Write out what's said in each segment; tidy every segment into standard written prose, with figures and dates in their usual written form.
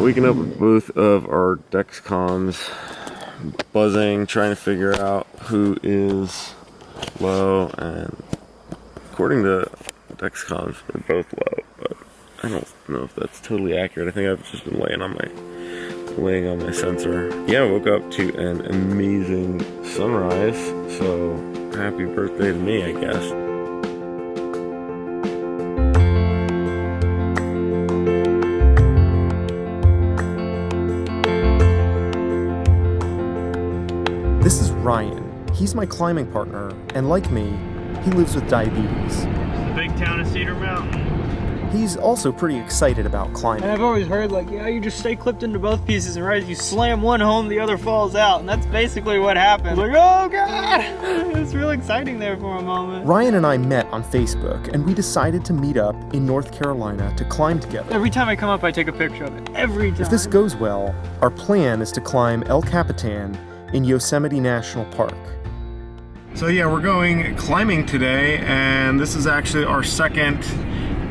Waking up with both of our Dexcons buzzing, trying to figure out who is low, and according to Dexcons, we're both low, but I don't know if that's totally accurate. I think I've just been laying on my sensor. Yeah, I woke up to an amazing sunrise, so happy birthday to me, I guess. This is Ryan. He's my climbing partner, and like me, he lives with diabetes. The big town of Cedar Mountain. He's also pretty excited about climbing. And I've always heard, like, yeah, you just stay clipped into both pieces, and right as you slam one home, the other falls out, and that's basically what happened. Like, oh god! It was real exciting there for a moment. Ryan and I met on Facebook, and we decided to meet up in North Carolina to climb together. Every time I come up, I take a picture of it. Every time. If this goes well, our plan is to climb El Capitan in Yosemite National Park. So yeah, we're going climbing today, and this is actually our second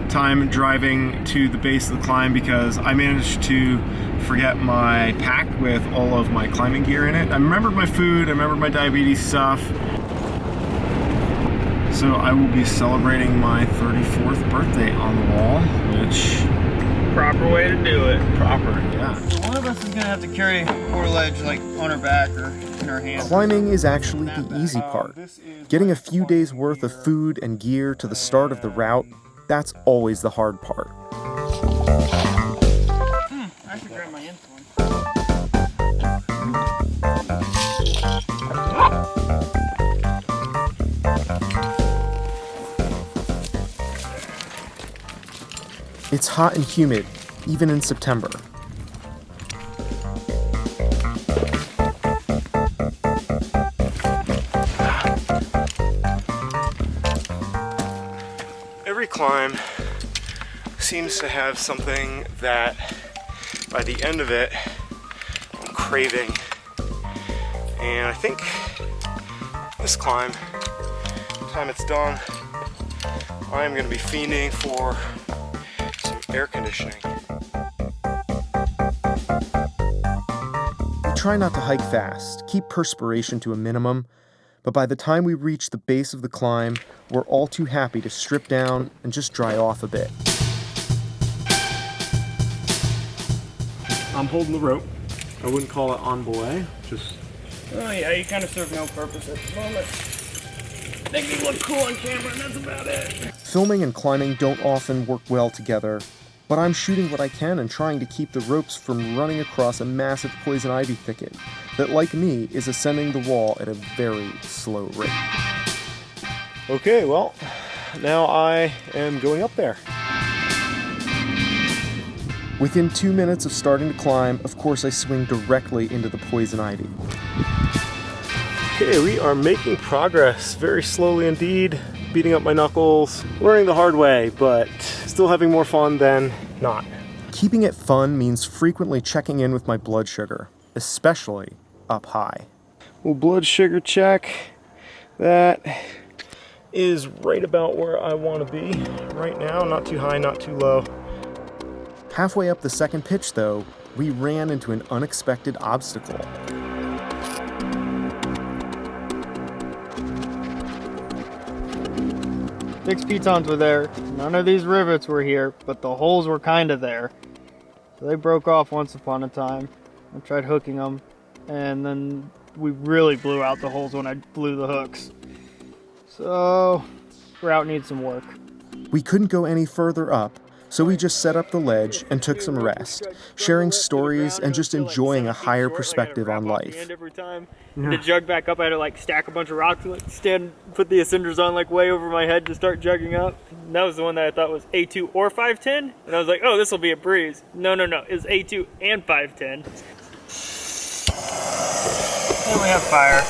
time driving to the base of the climb because I managed to forget my pack with all of my climbing gear in it. I remembered my food, I remembered my diabetes stuff. So I will be celebrating my 34th birthday on the wall, which... Proper way to do it. Proper, yeah. So one of us is gonna have to carry portaledge like on our back or in our hands. Climbing is actually the easy part. Getting a few days worth of food and gear to the start of the route, that's always the hard part. I should grab my insulin. It's hot and humid, even in September. Every climb seems to have something that by the end of it I'm craving, and I think this climb, by the time it's done, I'm going to be fiending for some air conditioning. We try not to hike fast, keep perspiration to a minimum, but by the time we reach the base of the climb, we're all too happy to strip down and just dry off a bit. I'm holding the rope. I wouldn't call it on belay, just... Oh yeah, you kind of serve no purpose at the moment. Make me look cool on camera, and that's about it. Filming and climbing don't often work well together, but I'm shooting what I can and trying to keep the ropes from running across a massive poison ivy thicket that, like me, is ascending the wall at a very slow rate. Okay, well, now I am going up there. Within 2 minutes of starting to climb, of course I swing directly into the poison ivy. Okay, we are making progress, very slowly indeed, beating up my knuckles, learning the hard way, but still having more fun than not. Keeping it fun means frequently checking in with my blood sugar, especially up high. Well, blood sugar check, that is right about where I want to be right now, not too high, not too low. Halfway up the second pitch, though, we ran into an unexpected obstacle. 6 pitons were there. None of these rivets were here, but the holes were kind of there. So they broke off once upon a time. I tried hooking them, and then we really blew out the holes when I blew the hooks. So, route needs some work. We couldn't go any further up, so we just set up the ledge and took some rest, sharing stories and just enjoying a higher perspective on life. To jug back up, I had to like stack a bunch of rocks, like put the ascenders on like way over my head to start jugging up. And that was the one that I thought was A2 or 510, and I was like, oh, this will be a breeze. No, it's A2 and 510. And we have fire.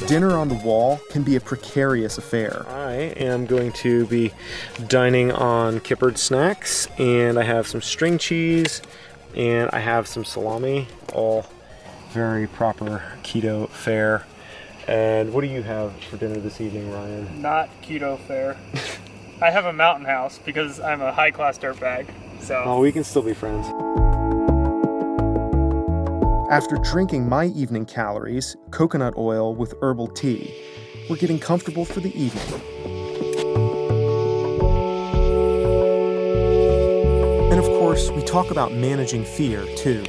Dinner on the wall can be a precarious affair. I am going to be dining on kippered snacks, and I have some string cheese, and I have some salami, all very proper keto fare. And what do you have for dinner this evening, Ryan? Not keto fare. I have a mountain house because I'm a high-class dirtbag. So. Oh, we can still be friends. After drinking my evening calories, coconut oil with herbal tea, we're getting comfortable for the evening. And of course, we talk about managing fear, too.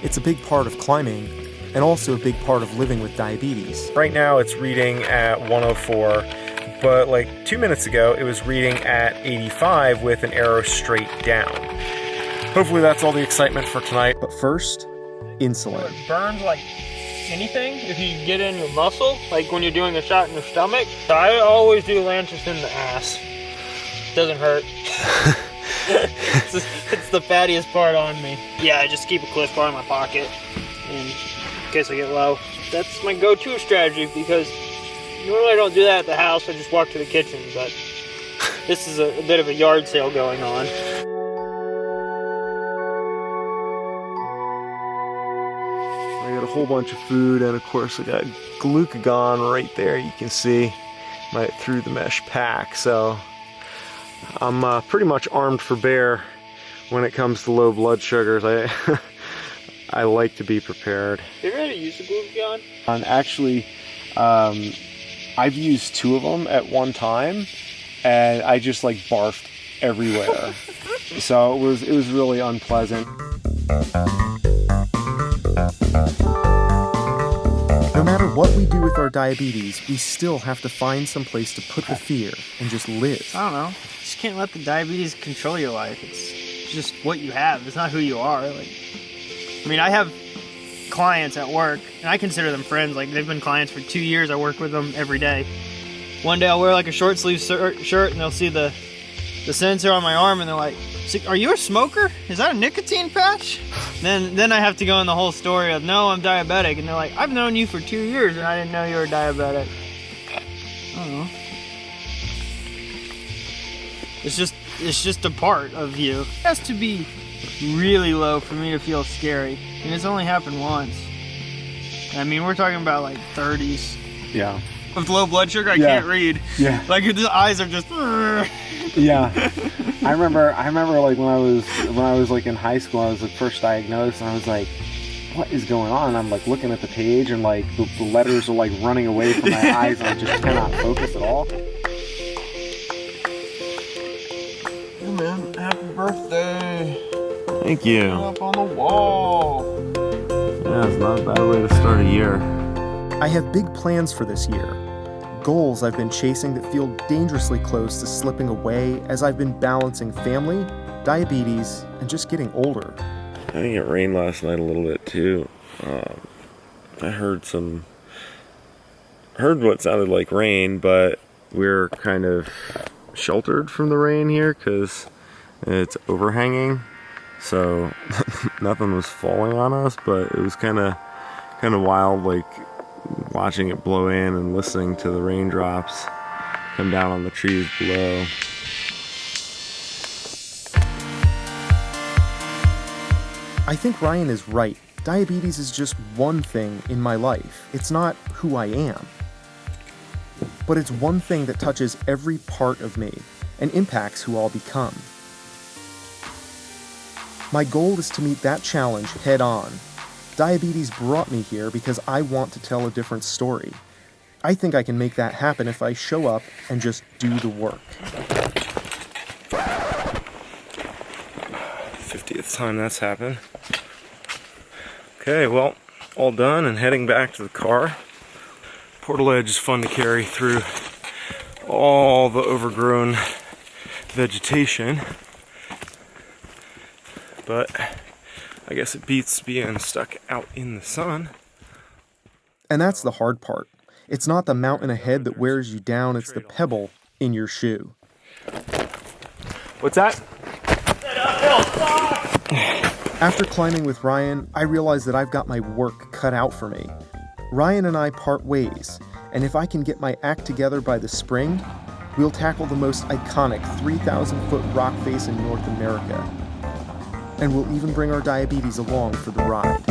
It's a big part of climbing, and also a big part of living with diabetes. Right now it's reading at 104, but like 2 minutes ago it was reading at 85 with an arrow straight down. Hopefully that's all the excitement for tonight. But first, insulin. It burns like anything if you get in your muscle, like when you're doing a shot in your stomach. So I always do Lantus in the ass. Doesn't hurt. It's the fattiest part on me. Yeah, I just keep a Cliff Bar in my pocket in case I get low. That's my go-to strategy because normally I don't do that at the house. I just walk to the kitchen, but this is a bit of a yard sale going on. I got a whole bunch of food, and of course I got glucagon right there. You can see right through the mesh pack. So I'm pretty much armed for bear when it comes to low blood sugars. I like to be prepared. Have you ever had to use the glucagon? And actually, I've used 2 of them at one time, and I just like barfed everywhere. So it was really unpleasant. No matter what we do with our diabetes, we still have to find some place to put the fear and just live. I don't know. You just can't let the diabetes control your life. It's just what you have. It's not who you are. I mean, I have clients at work, and I consider them friends. Like, they've been clients for 2 years. I work with them every day. One day I'll wear like a short sleeve shirt, and they'll see the sensor on my arm, and they're like, "Are you a smoker? Is that a nicotine patch?" Then I have to go in the whole story of, "No, I'm diabetic," and they're like, "I've known you for 2 years, and I didn't know you were diabetic." I don't know. It's just a part of you. It has to be really low for me to feel scary, and it's only happened once. I mean, we're talking about like 30s. Yeah. With low blood sugar, I can't read. Yeah. Like the eyes are just. Yeah. I remember like when I was like in high school, I was like first diagnosed, and I was like, what is going on? And I'm like looking at the page, and like the letters are like running away from my eyes, and I just cannot focus at all. Hey man, happy birthday. Thank you. Up on the wall. Yeah, it's not a bad way to start a year. I have big plans for this year. Goals I've been chasing that feel dangerously close to slipping away as I've been balancing family, diabetes, and just getting older. I think it rained last night a little bit too. I heard what sounded like rain, but we're kind of sheltered from the rain here because it's overhanging, so nothing was falling on us. But it was kind of wild, like watching it blow in and listening to the raindrops come down on the trees below. I think Ryan is right. Diabetes is just one thing in my life. It's not who I am. But it's one thing that touches every part of me and impacts who I'll become. My goal is to meet that challenge head on. Diabetes brought me here because I want to tell a different story. I think I can make that happen if I show up and just do the work. 50th time that's happened. Okay, well, all done and heading back to the car. Portaledge is fun to carry through all the overgrown vegetation, but I guess it beats being stuck out in the sun. And that's the hard part. It's not the mountain ahead that wears you down, it's the pebble in your shoe. What's that? After climbing with Ryan, I realized that I've got my work cut out for me. Ryan and I part ways, and if I can get my act together by the spring, we'll tackle the most iconic 3,000-foot rock face in North America. And we'll even bring our diabetes along for the ride.